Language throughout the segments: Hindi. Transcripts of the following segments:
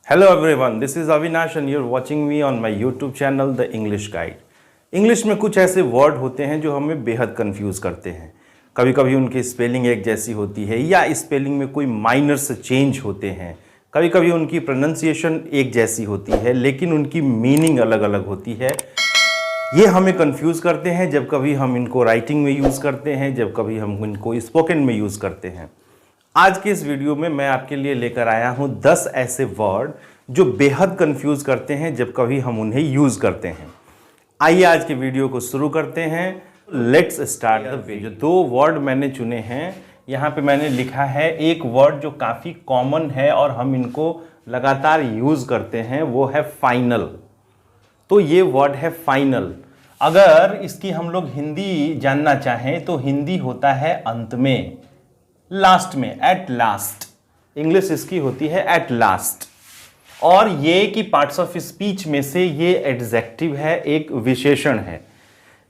Hello everyone, this is Avinash and you're watching me on my YouTube channel The English Guide. English में कुछ ऐसे वर्ड होते हैं जो हमें बेहद कंफ्यूज करते हैं। कभी कभी उनकी स्पेलिंग एक जैसी होती है या स्पेलिंग में कोई माइनर से चेंज होते हैं। कभी कभी उनकी प्रोनाउंसिएशन एक जैसी होती है लेकिन उनकी मीनिंग अलग अलग होती है। ये हमें कंफ्यूज करते हैं जब कभी हम इनको राइटिंग में यूज़ करते हैं, जब कभी हम इनको स्पोकन में यूज़ करते हैं। आज के इस वीडियो में मैं आपके लिए लेकर आया हूं 10 ऐसे वर्ड जो बेहद कंफ्यूज करते हैं जब कभी हम उन्हें यूज़ करते हैं। आइए आज के वीडियो को शुरू करते हैं। Let's start the video. दो वर्ड मैंने चुने हैं। यहाँ पे मैंने लिखा है एक वर्ड जो काफ़ी कॉमन है और हम इनको लगातार यूज़ करते हैं, वो है फाइनल। तो ये वर्ड है फाइनल। अगर इसकी हम लोग हिंदी जानना चाहें तो हिंदी होता है अंत में, लास्ट में, एट लास्ट। इंग्लिश इसकी होती है एट लास्ट। और ये की पार्ट्स ऑफ स्पीच में से ये एडजेक्टिव है, एक विशेषण है।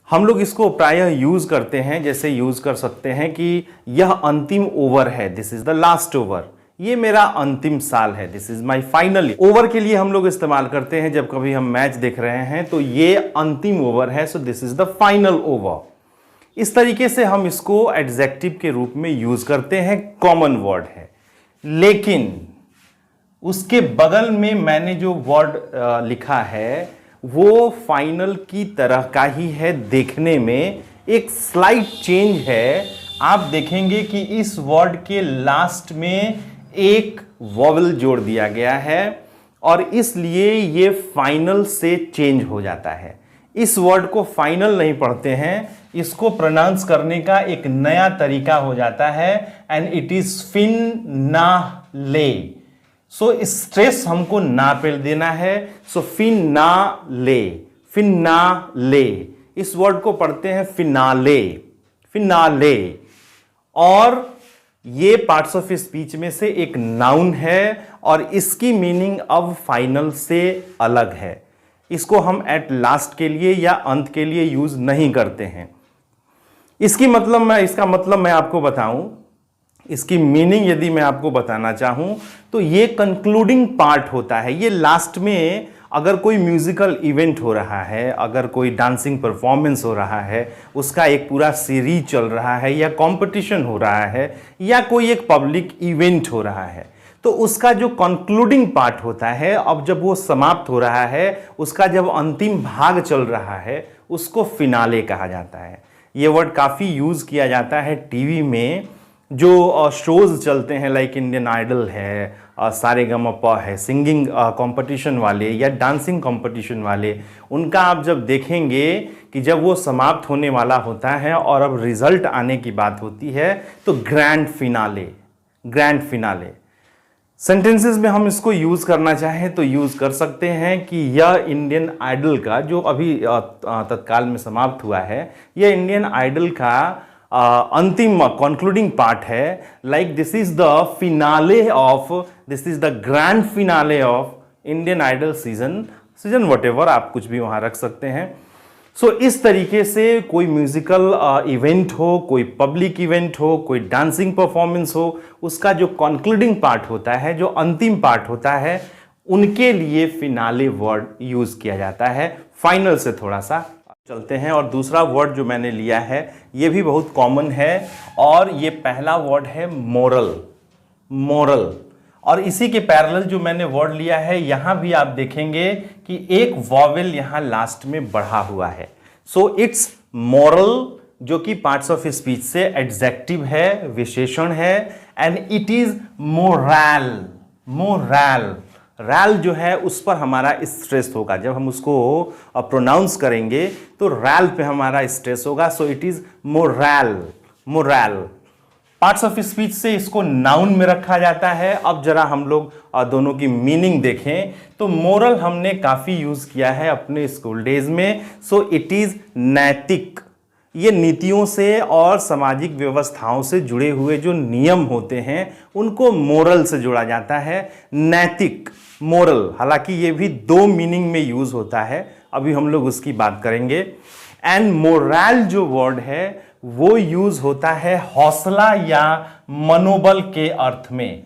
हम लोग इसको प्रायः यूज करते हैं, जैसे यूज कर सकते हैं कि यह अंतिम ओवर है, this is the last over. ये मेरा अंतिम साल है, this is my final. Over के लिए हम लोग इस्तेमाल करते हैं जब कभी हम मैच देख रहे हैं तो ये अंतिम ओवर है, so this is the final over. इस तरीके से हम इसको एडजेक्टिव के रूप में यूज करते हैं, कॉमन वर्ड है। लेकिन उसके बगल में मैंने जो वर्ड लिखा है वो फाइनल की तरह का ही है, देखने में एक स्लाइट चेंज है। आप देखेंगे कि इस वर्ड के लास्ट में एक वॉवल जोड़ दिया गया है और इसलिए ये फाइनल से चेंज हो जाता है। इस वर्ड को फाइनल नहीं पढ़ते हैं, इसको प्रोनाउंस करने का एक नया तरीका हो जाता है, and it is finale. So stress हमको ना पे देना है, सो फिन-ना-ले, फिन-ना-ले। इस वर्ड को पढ़ते हैं फिनाले, फिनाले। और ये पार्ट्स ऑफ स्पीच में से एक नाउन है और इसकी मीनिंग अब फाइनल से अलग है। इसको हम एट लास्ट के लिए या अंत के लिए यूज नहीं करते हैं। इसका मतलब मैं आपको बताऊं, इसकी मीनिंग यदि मैं आपको बताना चाहूं तो ये कंक्लूडिंग पार्ट होता है। ये लास्ट में अगर कोई म्यूजिकल इवेंट हो रहा है, अगर कोई डांसिंग परफॉर्मेंस हो रहा है, उसका एक पूरा सीरीज चल रहा है या कंपटीशन हो रहा है या कोई एक पब्लिक इवेंट हो रहा है, तो उसका जो कंक्लूडिंग पार्ट होता है, अब जब वो समाप्त हो रहा है, उसका जब अंतिम भाग चल रहा है, उसको फिनाले कहा जाता है। ये वर्ड काफ़ी यूज़ किया जाता है टीवी में, जो शोज़ चलते हैं लाइक इंडियन आइडल है, सारेगामापा है, सिंगिंग कंपटीशन वाले या डांसिंग कंपटीशन वाले। उनका आप जब देखेंगे कि जब वो समाप्त होने वाला होता है और अब रिजल्ट आने की बात होती है तो grand finale, grand finale. Sentences में हम इसको यूज़ करना चाहें तो यूज़ कर सकते हैं कि यह इंडियन आइडल का, जो अभी तत्काल में समाप्त हुआ है, यह इंडियन आइडल का अंतिम कंक्लूडिंग पार्ट है। Like this is the finale of, this is the grand finale of Indian Idol season whatever, आप कुछ भी वहाँ रख सकते हैं। सो इस तरीके से कोई म्यूजिकल इवेंट हो, कोई पब्लिक इवेंट हो, कोई डांसिंग परफॉर्मेंस हो, उसका जो कंक्लूडिंग पार्ट होता है, जो अंतिम पार्ट होता है, उनके लिए फिनाले वर्ड यूज किया जाता है। फाइनल से थोड़ा सा चलते हैं और दूसरा वर्ड जो मैंने लिया है ये भी बहुत कॉमन है और ये पहला वर्ड है मोरल, मोरल। और इसी के पैरेलल जो मैंने वर्ड लिया है, यहां भी आप देखेंगे कि एक वॉवेल यहां लास्ट में बढ़ा हुआ है। सो इट्स मोरल, जो कि पार्ट्स ऑफ स्पीच से एडजेक्टिव है, विशेषण है, and it is moral, moral. रैल जो है उस पर हमारा स्ट्रेस होगा, जब हम उसको प्रोनाउंस करेंगे तो रैल पे हमारा स्ट्रेस होगा। सो it is moral, moral. Parts of speech से इसको नाउन में रखा जाता है। अब जरा हम लोग दोनों की मीनिंग देखें तो मोरल हमने काफ़ी यूज़ किया है अपने स्कूल डेज में। सो इट इज़ नैतिक। ये नीतियों से और सामाजिक व्यवस्थाओं से जुड़े हुए जो नियम होते हैं उनको मोरल से जोड़ा जाता है, नैतिक, मोरल। हालांकि ये भी दो मीनिंग में यूज़ होता है, अभी हम लोग उसकी बात करेंगे। एंड मोरल जो वर्ड है वो यूज होता है हौसला या मनोबल के अर्थ में।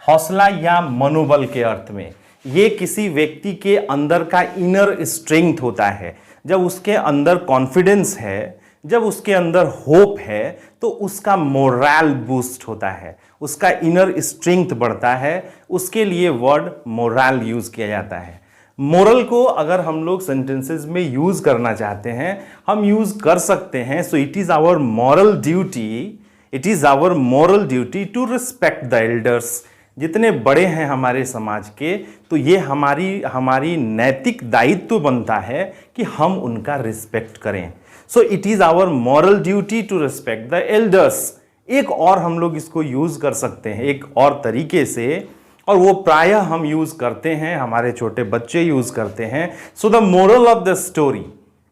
हौसला या मनोबल के अर्थ में। ये किसी व्यक्ति के अंदर का इनर स्ट्रेंथ होता है। जब उसके अंदर कॉन्फिडेंस है, जब उसके अंदर होप है, तो उसका मोरल बूस्ट होता है, उसका इनर स्ट्रेंथ बढ़ता है। उसके लिए वर्ड मोरल यूज किया जाता है। मोरल को अगर हम लोग सेंटेंसेस में यूज करना चाहते हैं, हम यूज कर सकते हैं। So it is our moral duty, it is our moral duty to respect the elders. जितने बड़े हैं हमारे समाज के, तो ये हमारी नैतिक दायित्व बनता है कि हम उनका रिस्पेक्ट करें। So it is our moral duty to respect the elders. एक और हम लोग इसको यूज कर सकते हैं एक और तरीके से, और वो प्रायः हम यूज करते हैं, हमारे छोटे बच्चे यूज करते हैं। So the moral of the story,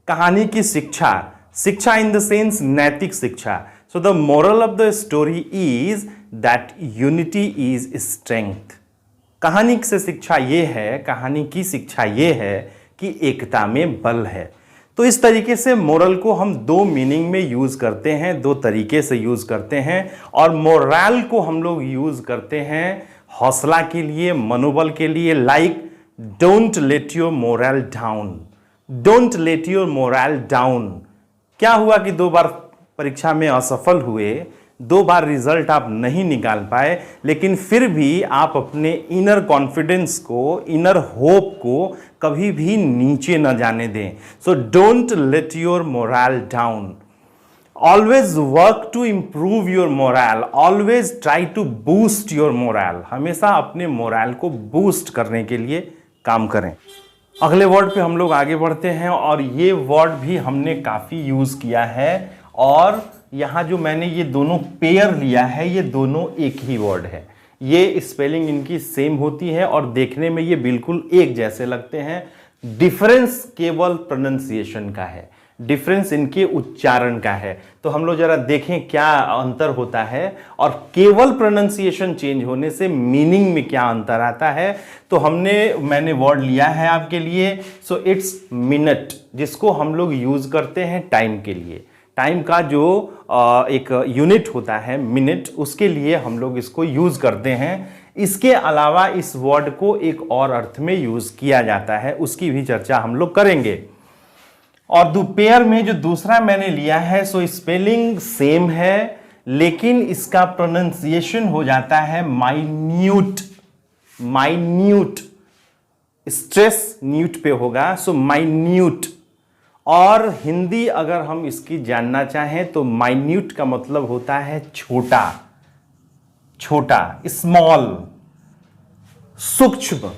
कहानी की शिक्षा, शिक्षा इन द सेंस नैतिक शिक्षा। So the moral of the story is that unity is strength. कहानी से शिक्षा ये है, कहानी की शिक्षा ये है कि एकता में बल है। तो इस तरीके से मोरल को हम दो मीनिंग में यूज करते हैं, दो तरीके से यूज करते हैं। और मोरल को हम लोग यूज करते हैं हौसला के लिए, मनोबल के लिए। Like don't let your moral down, don't let your moral down. क्या हुआ कि 2 बार परीक्षा में असफल हुए, 2 बार रिजल्ट आप नहीं निकाल पाए, लेकिन फिर भी आप अपने इनर कॉन्फिडेंस को, इनर होप को कभी भी नीचे न जाने दें। So don't let your moral down. Always work to improve your moral, always try to boost your moral. हमेशा अपने मोरल को बूस्ट करने के लिए काम करें। अगले वर्ड पे हम लोग आगे बढ़ते हैं, और ये वर्ड भी हमने काफ़ी यूज़ किया है। और यहाँ जो मैंने ये दोनों पेयर लिया है, ये दोनों एक ही वर्ड है। ये स्पेलिंग इनकी सेम होती है और देखने में ये बिल्कुल एक जैसे लगते हैं। डिफरेंस केवल प्रोनाउंसिएशन का है, डिफरेंस इनके उच्चारण का है। तो हम लोग जरा देखें क्या अंतर होता है, और केवल प्रोनाउंसिएशन चेंज होने से मीनिंग में क्या अंतर आता है। तो मैंने वर्ड लिया है आपके लिए। सो इट्स मिनट, जिसको हम लोग यूज करते हैं टाइम के लिए। टाइम का जो एक यूनिट होता है मिनट, उसके लिए हम लोग इसको यूज करते हैं। इसके अलावा इस वर्ड को एक और अर्थ में यूज किया जाता है, उसकी भी चर्चा हम लोग करेंगे। और दोपहर में जो दूसरा मैंने लिया है, सो स्पेलिंग सेम है, लेकिन इसका प्रोनाउंसिएशन हो जाता है माइन्यूट। माइन्यूट, स्ट्रेस न्यूट पे होगा, सो माइन्यूट। और हिंदी अगर हम इसकी जानना चाहें तो माइन्यूट का मतलब होता है छोटा, छोटा, स्मॉल, सूक्ष्म।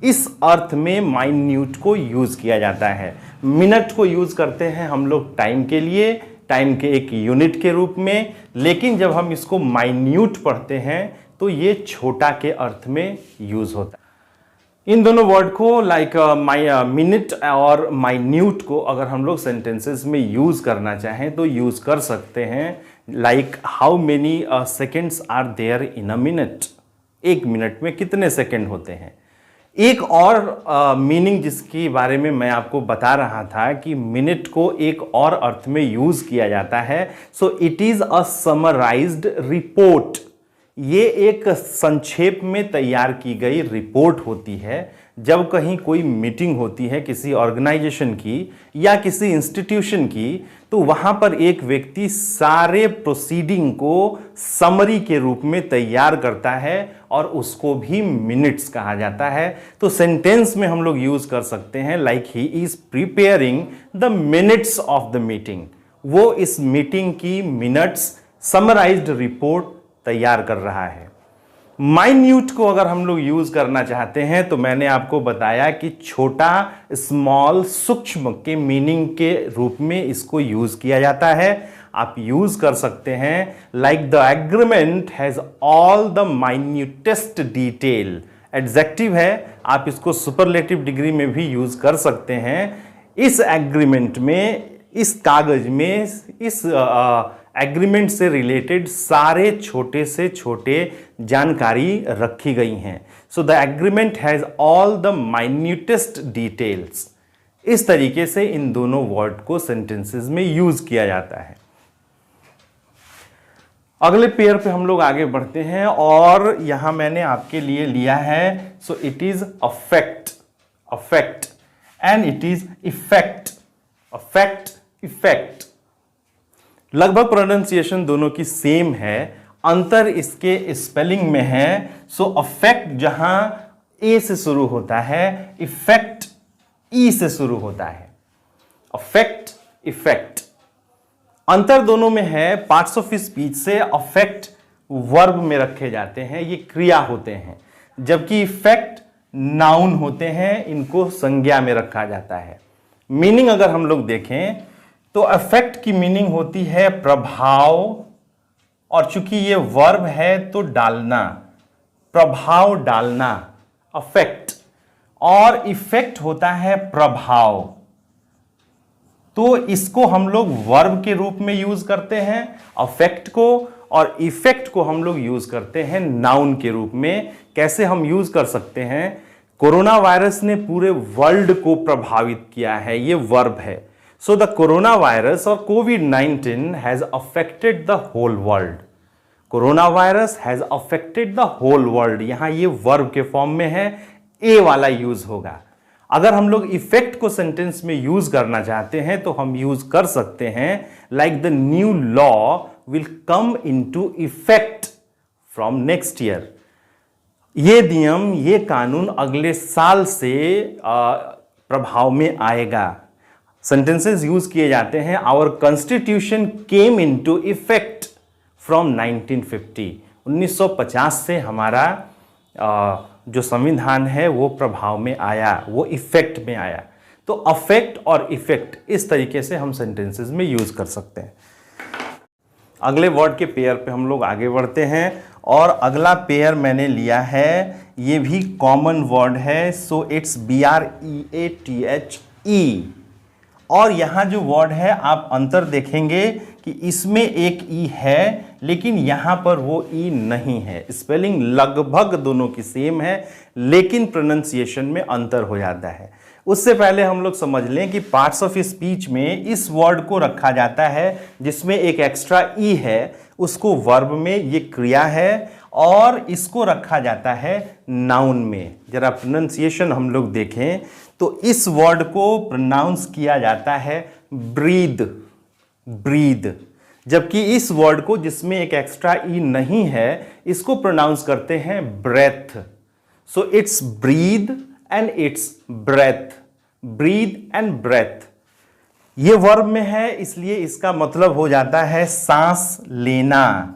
इस अर्थ में माइन्यूट को यूज किया जाता है। मिनट को यूज करते हैं हम लोग टाइम के लिए, टाइम के एक यूनिट के रूप में, लेकिन जब हम इसको माइन्यूट पढ़ते हैं तो ये छोटा के अर्थ में यूज होता है। इन दोनों वर्ड को लाइक मिनट और माइन्यूट को अगर हम लोग सेंटेंसेस में यूज करना चाहें तो यूज कर सकते हैं। Like how many seconds are there in a minute, 1 minute में कितने सेकेंड होते हैं। एक और मीनिंग जिसके बारे में मैं आपको बता रहा था कि मिनट को एक और अर्थ में यूज किया जाता है। So it is a summarised report. ये एक संक्षेप में तैयार की गई रिपोर्ट होती है। जब कहीं कोई मीटिंग होती है किसी ऑर्गेनाइजेशन की या किसी इंस्टीट्यूशन की, तो वहाँ पर एक व्यक्ति सारे प्रोसीडिंग को समरी के रूप में तैयार करता है और उसको भी मिनट्स कहा जाता है। तो सेंटेंस में हम लोग यूज कर सकते हैं like he is preparing the minutes of the meeting. वो इस मीटिंग की मिनट्स, समराइज्ड रिपोर्ट तैयार कर रहा है। माइन्यूट को अगर हम लोग यूज करना चाहते हैं तो मैंने आपको बताया कि छोटा, स्मॉल, सूक्ष्म के मीनिंग के रूप में इसको यूज किया जाता है। आप यूज कर सकते हैं like the agreement has all the minutest detail. Adjective है, आप इसको सुपरलेटिव डिग्री में भी यूज कर सकते हैं। इस एग्रीमेंट में, इस कागज में, इस एग्रीमेंट से रिलेटेड सारे छोटे से छोटे जानकारी रखी गई हैं। So the agreement has all the minutest details. इस तरीके से इन दोनों वर्ड को सेंटेंसेस में यूज किया जाता है। अगले पेयर पे हम लोग आगे बढ़ते हैं और यहां मैंने आपके लिए लिया है so it is affect, affect and it is effect, affect effect. लगभग प्रोनाउंसिएशन दोनों की सेम है, अंतर इसके स्पेलिंग में है। सो अफेक्ट जहां ए से शुरू होता है, इफेक्ट ई से शुरू होता है। अफेक्ट इफेक्ट अंतर दोनों में है। पार्ट्स ऑफ स्पीच से अफेक्ट वर्ब में रखे जाते हैं, ये क्रिया होते हैं, जबकि इफेक्ट नाउन होते हैं, इनको संज्ञा में रखा जाता है। मीनिंग अगर हम लोग देखें तो अफेक्ट की मीनिंग होती है प्रभाव, और चूंकि ये वर्ब है तो डालना, प्रभाव डालना अफेक्ट, और इफेक्ट होता है प्रभाव। तो इसको हम लोग वर्ब के रूप में यूज करते हैं अफेक्ट को, और इफेक्ट को हम लोग यूज करते हैं नाउन के रूप में। कैसे हम यूज कर सकते हैं? कोरोना वायरस ने पूरे वर्ल्ड को प्रभावित किया है, ये वर्ब है। सो द कोरोना वायरस और कोविड-19 has affected the whole world. Corona virus has affected the whole world, यहां ये वर्ब के फॉर्म में है, ए वाला यूज होगा। अगर हम लोग इफेक्ट को सेंटेंस में यूज करना चाहते हैं तो हम यूज कर सकते हैं like the new law will come into effect from next year. ये नियम, ये कानून अगले साल से प्रभाव में आएगा। सेंटेंसेस यूज किए जाते हैं our constitution came into effect from 1950। 1950 से हमारा जो संविधान है वो प्रभाव में आया, वो इफेक्ट में आया। तो अफेक्ट और इफेक्ट इस तरीके से हम सेंटेंसेस में यूज कर सकते हैं। अगले वर्ड के पेयर पे हम लोग आगे बढ़ते हैं और अगला पेयर मैंने लिया है, ये भी कॉमन वर्ड है। So it's BREATHE। और यहां जो वर्ड है आप अंतर देखेंगे कि इसमें एक ई है लेकिन यहां पर वो ई नहीं है। स्पेलिंग लगभग दोनों की सेम है लेकिन प्रोनाउंसिएशन में अंतर हो जाता है। उससे पहले हम लोग समझ लें कि पार्ट्स ऑफ स्पीच में इस वर्ड को रखा जाता है जिसमें एक एक्स्ट्रा ई है, उसको वर्ब में, ये क्रिया है, और इसको रखा जाता है नाउन में। जरा प्रोनाउंसिएशन हम लोग देखें तो इस वर्ड को प्रोनाउंस किया जाता है ब्रीद, ब्रीद, जबकि इस वर्ड को जिसमें एक एक्स्ट्रा ई नहीं है इसको प्रोनाउंस करते हैं breath. So it's breathe and it's breath, breathe and breath. ये वर्ब में है इसलिए इसका मतलब हो जाता है सांस लेना,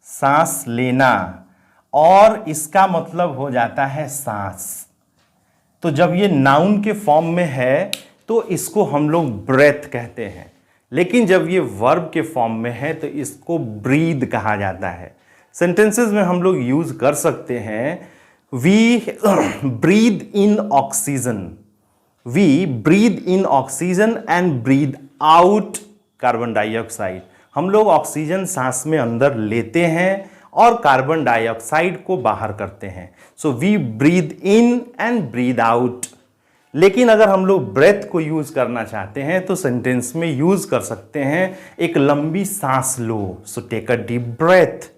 सांस लेना, और इसका मतलब हो जाता है सांस। तो जब ये नाउन के फॉर्म में है तो इसको हम लोग ब्रेथ कहते हैं, लेकिन जब ये वर्ब के फॉर्म में है तो इसको ब्रीद कहा जाता है। सेंटेंसेस में हम लोग यूज कर सकते हैं we breathe in oxygen, we breathe in oxygen and breathe out carbon dioxide. हम लोग ऑक्सीजन सांस में अंदर लेते हैं और कार्बन डाइऑक्साइड को बाहर करते हैं। So we breathe in and breathe out. लेकिन अगर हम लोग ब्रेथ को यूज करना चाहते हैं तो सेंटेंस में यूज कर सकते हैं एक लंबी सांस लो। So take a deep breath,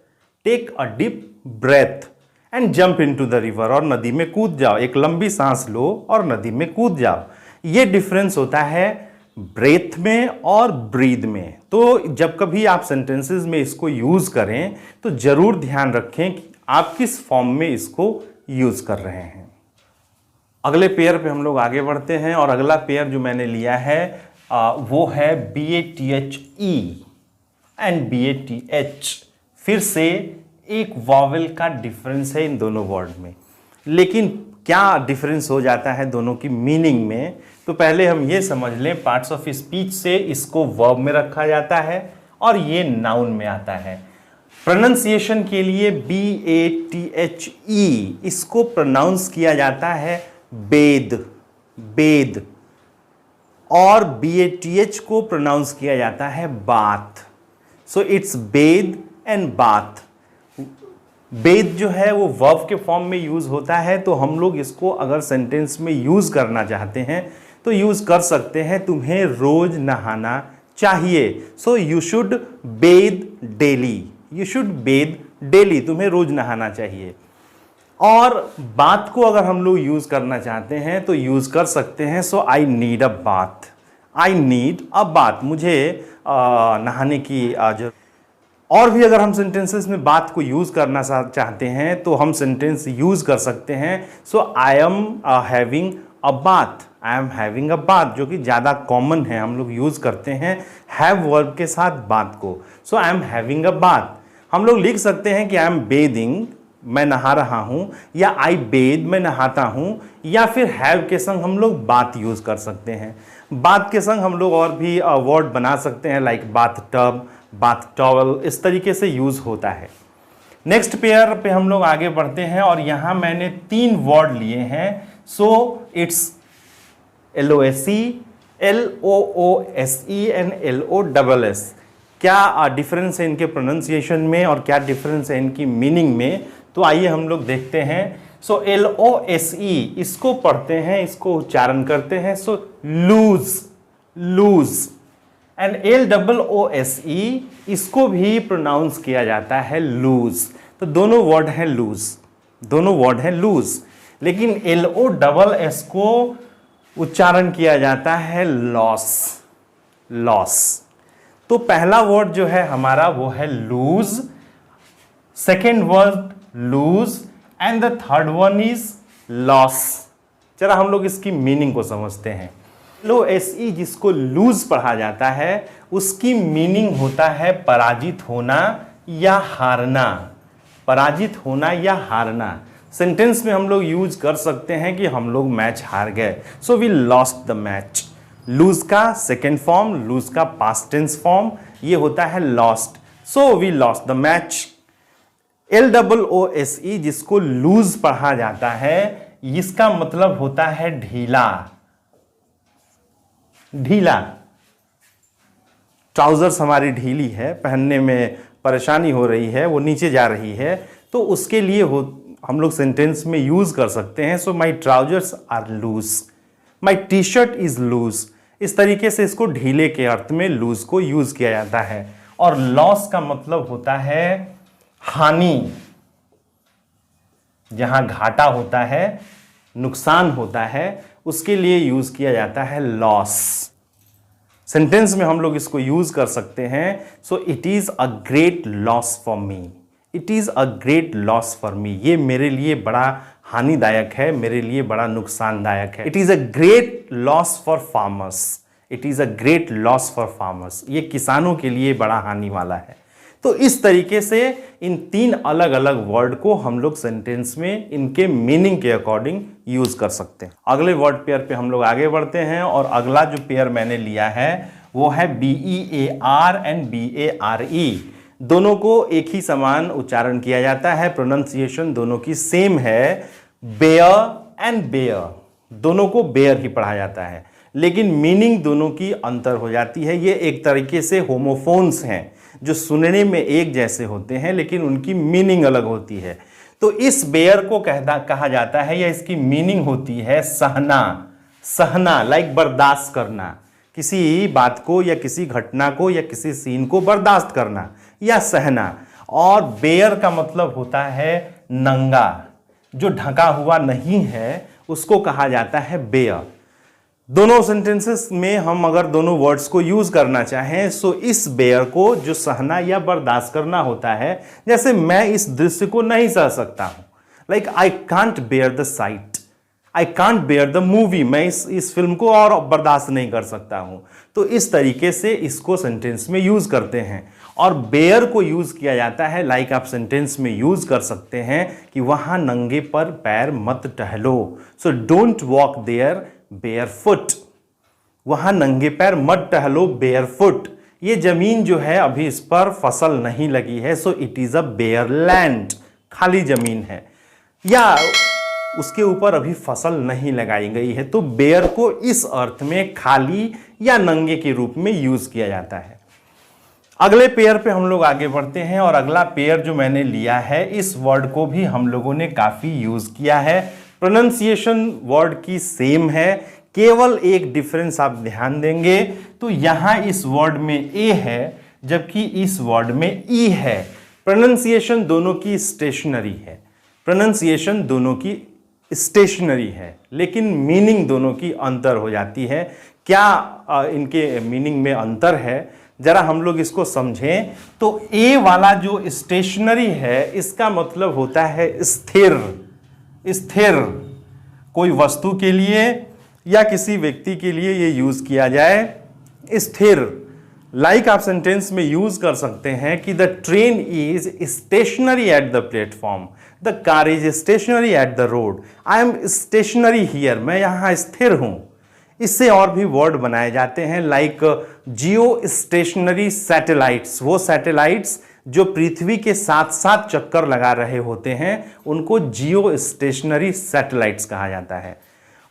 take a deep breath and jump into the river, और नदी में कूद जाओ। एक लंबी सांस लो और नदी में कूद जाओ। ये डिफरेंस होता है ब्रेथ में और ब्रीद में। तो जब कभी आप सेंटेंसेस में इसको यूज करें तो जरूर ध्यान रखें कि आप किस फॉर्म में इसको यूज कर रहे हैं। अगले पेयर पे हम लोग आगे बढ़ते हैं और अगला पेयर जो मैंने लिया है वो है BATHE एंड BATH। फिर से एक वॉवेल का डिफरेंस है इन दोनों वर्ड में, लेकिन क्या डिफरेंस हो जाता है दोनों की मीनिंग में, तो पहले हम ये समझ लें पार्ट्स ऑफ स्पीच से इसको वर्ब में रखा जाता है और ये नाउन में आता है। प्रोनाउंसिएशन के लिए BATHE इसको प्रोनाउंस किया जाता है बेद, बेद, और BATH को प्रोनाउंस किया जाता है bath. So it's bathe and bath. Bathe जो है वो वर्ब के फॉर्म में यूज होता है, तो हम लोग इसको अगर सेंटेंस में यूज करना चाहते हैं तो यूज कर सकते हैं तुम्हें रोज नहाना चाहिए। So you should bathe daily, you should bathe daily, तुम्हें रोज नहाना चाहिए। और बात को अगर हम लोग यूज करना चाहते हैं तो यूज कर सकते हैं, so I need a bath, I need a bath, मुझे नहाने की जरूरत। और भी अगर हम सेंटेंसेस में बात को यूज करना चाहते हैं तो हम सेंटेंस यूज कर सकते हैं, so I am having a bath, I am having a bath, जो कि ज़्यादा कॉमन है, हम लोग यूज करते हैं हैव वर्ब के साथ बात को। So I am having a bath. हम लोग लिख सकते हैं कि आई एम बेदिंग, मैं नहा रहा हूं, या आई बेद, मैं नहाता हूं, या फिर हैव के संग हम लोग बात यूज कर सकते हैं। बात के संग हम लोग और भी वर्ड बना सकते हैं, like bath tub, bath towel, इस तरीके से यूज होता है। नेक्स्ट पेयर पे हम लोग आगे बढ़ते हैं और यहां मैंने 3 वर्ड लिए हैं, so it's LOSE, LOOSE and LOSS। क्या डिफरेंस है इनके प्रोनाउंसिएशन में और क्या डिफरेंस है इनकी मीनिंग में, तो आइए हम लोग देखते हैं। सो LOSE इसको पढ़ते हैं, इसको उच्चारण करते हैं, सो लूज, लूज। एंड LOOSE इसको भी प्रोनाउंस किया जाता है लूज। तो दोनों वर्ड हैं लूज, दोनों वर्ड हैं लूज, लेकिन LOSS को उच्चारण किया जाता है लॉस, लॉस। तो पहला वर्ड जो है हमारा वो है lose, second word loose and the third one is loss. चला हम लोग इसकी मीनिंग को समझते हैं। LOSE जिसको लूज पढ़ा जाता है उसकी मीनिंग होता है पराजित होना या हारना, पराजित होना या हारना। सेंटेंस में हम लोग यूज कर सकते हैं कि हम लोग मैच हार गए, so we lost the match. Lose का सेकेंड फॉर्म, लूज का पास्ट टेंस फॉर्म, ये होता है lost, so we lost the match. LOOSE जिसको लूज पढ़ा जाता है इसका मतलब होता है ढीला, ढीला। ट्राउजर्स हमारी ढीली है, पहनने में परेशानी हो रही है, वो नीचे जा रही है, तो उसके लिए हम लोग सेंटेंस में यूज कर सकते हैं, so my trousers are loose, my T shirt is loose. इस तरीके से इसको ढीले के अर्थ में लूज को यूज किया जाता है। और लॉस का मतलब होता है हानि, जहां घाटा होता है, नुकसान होता है, उसके लिए यूज किया जाता है लॉस। सेंटेंस में हम लोग इसको यूज कर सकते हैं, so it is a great loss for me, it is a great loss for me, ये मेरे लिए बड़ा हानिदायक है, मेरे लिए बड़ा नुकसानदायक है। It is a great loss for farmers, it is a great loss for farmers, ये किसानों के लिए बड़ा हानि वाला है। तो इस तरीके से इन 3 अलग अलग वर्ड को हम लोग सेंटेंस में इनके मीनिंग के अकॉर्डिंग यूज कर सकते हैं। अगले वर्ड पेयर पे हम लोग आगे बढ़ते हैं और अगला जो पेयर मैंने लिया है वो है BEAR एंड BARE। दोनों को एक ही समान उच्चारण किया जाता है, प्रोनाउंसिएशन दोनों की सेम है, बेयर एंड बेयर, दोनों को बेयर ही पढ़ा जाता है, लेकिन मीनिंग दोनों की अंतर हो जाती है। ये एक तरीके से होमोफोन्स हैं जो सुनने में एक जैसे होते हैं लेकिन उनकी मीनिंग अलग होती है। तो इस बेयर को कहा जाता है या इसकी मीनिंग होती है सहना, सहना लाइक बर्दाश्त करना, किसी बात को या किसी घटना को या किसी सीन को बर्दाश्त करना या सहना। और बेयर का मतलब होता है नंगा, जो ढका हुआ नहीं है उसको कहा जाता है बेयर। दोनों सेंटेंसेस में हम अगर दोनों वर्ड्स को यूज करना चाहें, सो इस बेयर को जो सहना या बर्दाश्त करना होता है, जैसे मैं इस दृश्य को नहीं सह सकता हूं, like I can't bear the sight, I can't bear the movie, मैं इस फिल्म को और बर्दाश्त नहीं कर सकता हूं। तो इस तरीके से इसको सेंटेंस में यूज करते हैं। और बेयर को यूज किया जाता है लाइक आप सेंटेंस में यूज कर सकते हैं कि वहां नंगे पर पैर मत टहलो, so don't walk there barefoot, वहां नंगे पैर मत टहलो बेयरफुट। ये जमीन जो है अभी इस पर फसल नहीं लगी है, so it is a bare land, खाली जमीन है, या उसके ऊपर अभी फसल नहीं लगाई गई है। तो बेयर को इस अर्थ में खाली या नंगे के रूप में यूज किया जाता है। अगले पेयर पे हम लोग आगे बढ़ते हैं और अगला पेयर जो मैंने लिया है, इस वर्ड को भी हम लोगों ने काफी यूज किया है। प्रोनाउंसिएशन वर्ड की सेम है, केवल एक डिफरेंस आप ध्यान देंगे तो यहां इस वर्ड में ए है जबकि इस वर्ड में ई है। प्रोनाउंसिएशन दोनों की स्टेशनरी है, प्रोनाउंसिएशन दोनों की स्टेशनरी है, लेकिन मीनिंग दोनों की अंतर हो जाती है। क्या इनके मीनिंग में अंतर है, जरा हम लोग इसको समझें। तो ए वाला जो स्टेशनरी है इसका मतलब होता है स्थिर, स्थिर। कोई वस्तु के लिए या किसी व्यक्ति के लिए ये यूज किया जाए स्थिर। लाइक आप सेंटेंस में यूज कर सकते हैं कि the train is stationary at the platform, the car is stationary at the road, I am stationary here, मैं यहां स्थिर हूं। इससे और भी वर्ड बनाए जाते हैं लाइक जियो स्टेशनरी सैटेलाइट्स। वो सैटेलाइट्स जो पृथ्वी के साथ साथ चक्कर लगा रहे होते हैं उनको जियो स्टेशनरी सैटेलाइट्स कहा जाता है।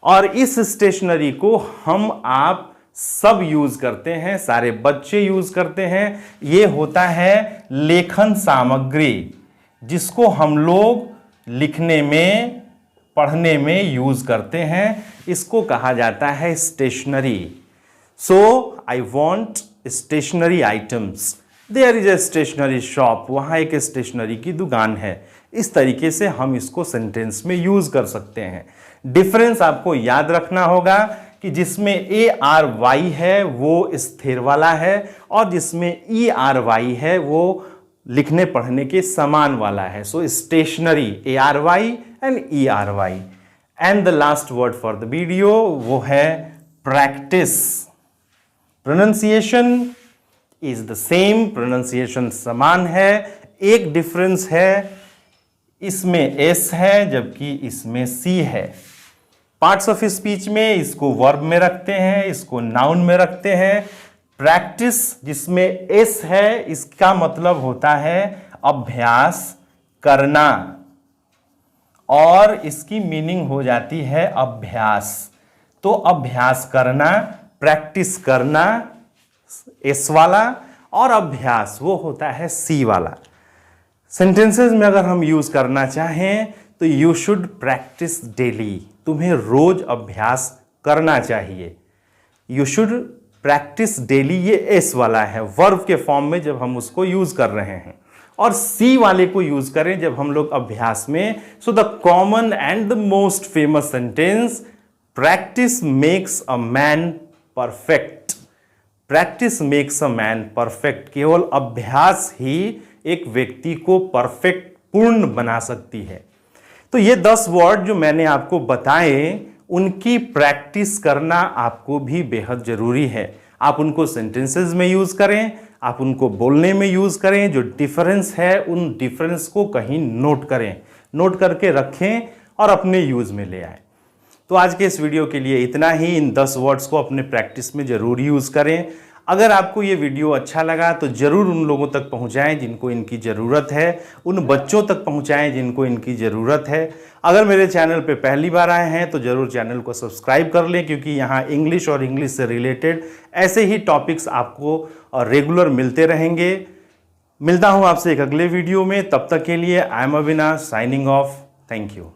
और इस स्टेशनरी को हम आप सब यूज करते हैं, सारे बच्चे यूज करते हैं। ये होता है लेखन सामग्री, जिसको हम लोग लिखने में, पढ़ने में यूज करते हैं। इसको कहा जाता है stationery. So I want stationery items, there is a stationery shop, वहां एक स्टेशनरी की दुकान है। इस तरीके से हम इसको सेंटेंस में यूज कर सकते हैं। डिफरेंस आपको याद रखना होगा कि जिसमें ए आर वाई है वो स्थिर वाला है, और जिसमें ई आर वाई है वो लिखने पढ़ने के समान वाला है। So stationary A R Y and E R Y. And the last word for the video वो है practice. Pronunciation is the same, pronunciation समान है। एक डिफरेंस है, इसमें एस है जबकि इसमें सी है। पार्ट्स ऑफ स्पीच में इसको वर्ब में रखते हैं, इसको नाउन में रखते हैं। प्रैक्टिस जिसमें एस है इसका मतलब होता है अभ्यास करना, और इसकी मीनिंग हो जाती है अभ्यास। तो अभ्यास करना, प्रैक्टिस करना एस वाला, और अभ्यास वो होता है सी वाला। सेंटेंसेस में अगर हम यूज करना चाहें तो यू शुड प्रैक्टिस डेली, तुम्हें रोज अभ्यास करना चाहिए। यू शुड प्रैक्टिस डेली, ये एस वाला है वर्ब के फॉर्म में जब हम उसको यूज कर रहे हैं, और सी वाले को यूज करें जब हम लोग अभ्यास में। So the common and the most famous sentence, practice makes a man perfect. Practice makes a man perfect. केवल अभ्यास ही एक व्यक्ति को परफेक्ट, पूर्ण बना सकती है। तो ये 10 वर्ड जो मैंने आपको बताए, उनकी प्रैक्टिस करना आपको भी बेहद जरूरी है। आप उनको सेंटेंसेस में यूज करें, आप उनको बोलने में यूज करें। जो डिफरेंस है उन डिफरेंस को कहीं नोट करें, नोट करके रखें और अपने यूज में ले आए। तो आज के इस वीडियो के लिए इतना ही। इन 10 वर्ड्स को अपने प्रैक्टिस में जरूर यूज करें। अगर आपको ये वीडियो अच्छा लगा तो ज़रूर उन लोगों तक पहुंचाएं जिनको इनकी ज़रूरत है, उन बच्चों तक पहुंचाएं जिनको इनकी ज़रूरत है। अगर मेरे चैनल पे पहली बार आए हैं तो ज़रूर चैनल को सब्सक्राइब कर लें, क्योंकि यहाँ इंग्लिश और इंग्लिश से रिलेटेड ऐसे ही टॉपिक्स आपको रेगुलर मिलते रहेंगे। मिलता हूँ आपसे एक अगले वीडियो में, तब तक के लिए I am Avinash signing off. Thank you.